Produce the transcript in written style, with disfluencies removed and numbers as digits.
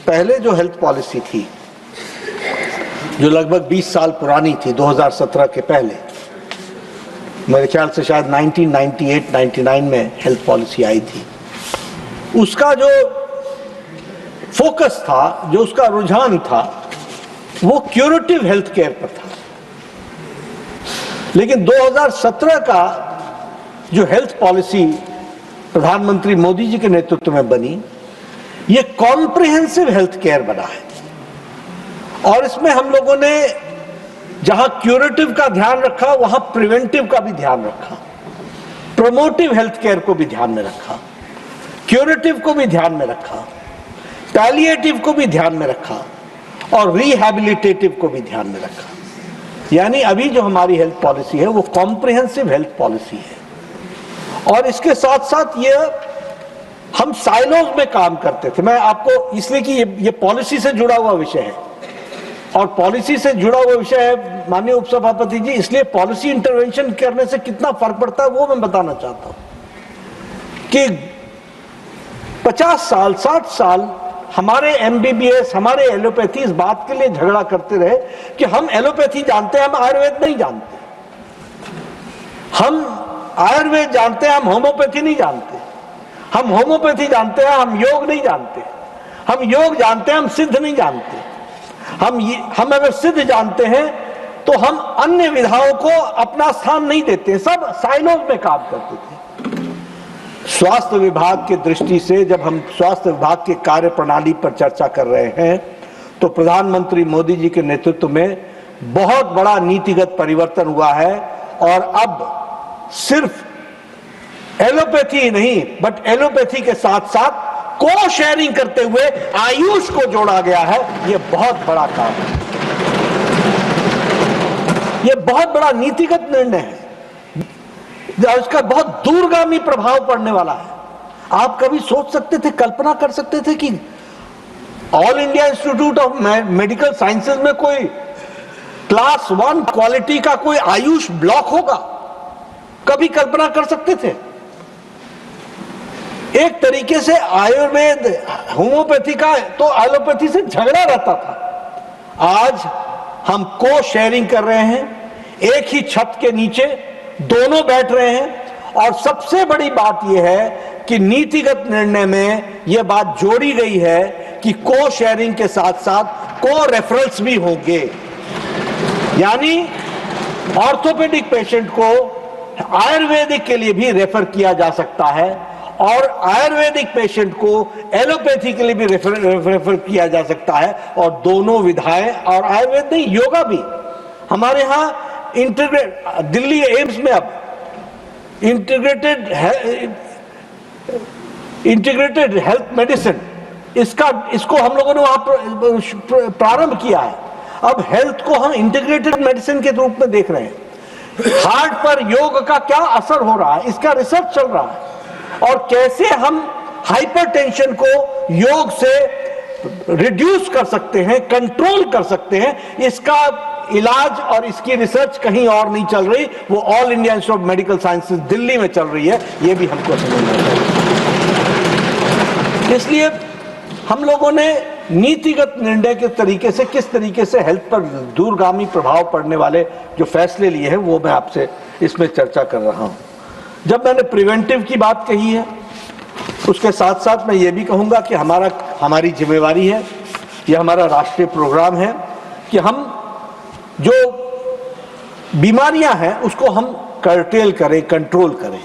पहले जो health policy थी, जो लगभग 20 साल पुरानी थी, 2017 के पहले, मेरे ख्याल से शायद 1998-99 में हेल्थ पॉलिसी आई थी, उसका जो फोकस था, जो उसका रुझान था, वो क्यूरेटिव हेल्थ केयर पर था। लेकिन 2017 का जो हेल्थ पॉलिसी प्रधानमंत्री मोदी जी के नेतृत्व में बनी, ये कॉम्प्रिहेंसिव हेल्थ केयर बना है। और इसमें हम लोगों ने जहां क्यूरेटिव का ध्यान रखा, वहां प्रिवेंटिव का भी ध्यान रखा, प्रमोटिव हेल्थ केयर को भी ध्यान में रखा, क्यूरेटिव को भी ध्यान में रखा, पैलिएटिव को भी ध्यान में रखा और रिहैबिलिटेटिव को भी ध्यान में रखा। यानी अभी जो हमारी हेल्थ पॉलिसी है वो कॉम्प्रिहेंसिव हेल्थ पॉलिसी है। और इसके साथ साथ ये हम साइलोज में काम करते थे। मैं आपको इसलिए कि ये पॉलिसी से जुड़ा हुआ विषय है, और पॉलिसी से जुड़ा हुआ विषय है माननीय उपसभापति जी, इसलिए पॉलिसी इंटरवेंशन करने से कितना फर्क पड़ता है वो मैं बताना चाहता हूं कि 50 साल 60 साल हमारे एमबीबीएस, हमारे एलोपैथी इस बात के लिए झगड़ा करते रहे कि हम एलोपैथी जानते हैं, हम आयुर्वेद नहीं जानते, हम आयुर्वेद जानते हैं, हम होम्योपैथी नहीं जानते, हम होम्योपैथी जानते हैं, हम योग नहीं जानते, हम योग जानते हैं, हम सिद्ध नहीं जानते, हम अगर सिद्ध जानते हैं तो हम अन्य विधाओं को अपना स्थान नहीं देते, सब साइलोज में काम करते थे। स्वास्थ्य विभाग की दृष्टि से जब हम स्वास्थ्य विभाग के कार्य प्रणाली पर चर्चा कर रहे हैं तो प्रधानमंत्री मोदी जी के नेतृत्व में बहुत बड़ा नीतिगत परिवर्तन हुआ है, और अब सिर्फ एलोपैथी ही नहीं बट एलोपैथी के साथ साथ को शेयरिंग करते हुए आयुष को जोड़ा गया है। यह बहुत बड़ा काम है, यह बहुत बड़ा नीतिगत निर्णय है, इसका बहुत दूरगामी प्रभाव पड़ने वाला है। आप कभी सोच सकते थे, कल्पना कर सकते थे कि all India institute of medical sciences में कोई क्लास 1 क्वालिटी का कोई आयुष ब्लॉक होगा? कभी कल्पना कर सकते थे? एक तरीके से आयुर्वेद होम्योपैथी का तो एलोपैथी से झगड़ा रहता था। आज हम को शेयरिंग कर रहे हैं, एक ही छत के नीचे दोनों बैठ रहे हैं, और सबसे बड़ी बात यह है कि नीतिगत निर्णय में यह बात जोड़ी गई है कि को शेयरिंग के साथ साथ को रेफरल्स भी होंगे। यानी ऑर्थोपेडिक पेशेंट को आयुर्वेदिक के लिए भी रेफर किया जा सकता है, और आयुर्वेदिक पेशेंट को एलोपैथी के लिए भी रेफर किया जा सकता है, और दोनों विधाएं, और आयुर्वेद नहीं, योगा भी। हमारे यहां दिल्ली एम्स में अब इंटीग्रेटेड हेल्थ मेडिसिन, इसको हम लोगों ने वहां प्रारंभ किया है। अब हेल्थ को हम इंटीग्रेटेड मेडिसिन के रूप में देख रहे हैं। हार्ट पर योग का क्या असर हो रहा है, इसका रिसर्च चल रहा है, और कैसे हम हाइपरटेंशन को योग से रिड्यूस कर सकते हैं, कंट्रोल कर सकते हैं, इसका इलाज और इसकी रिसर्च कहीं और नहीं चल रही, वो all India institute of medical sciences Delhi में चल रही है। ये भी हमको समझना चाहिए। इसलिए हम लोगों ने नीतिगत निर्णय के तरीके से, किस तरीके से हेल्थ पर दूरगामी प्रभाव पड़ने वाले जो फैसले लिए हैं, वो मैं आपसे इसमें चर्चा कर रहा हूं। जब मैंने प्रिवेंटिव की बात कही है, उसके साथ साथ मैं ये भी कहूंगा कि हमारी जिम्मेवारी है, यह हमारा राष्ट्रीय प्रोग्राम है कि हम जो बीमारियां हैं उसको हम कर्टेल करें, कंट्रोल करें।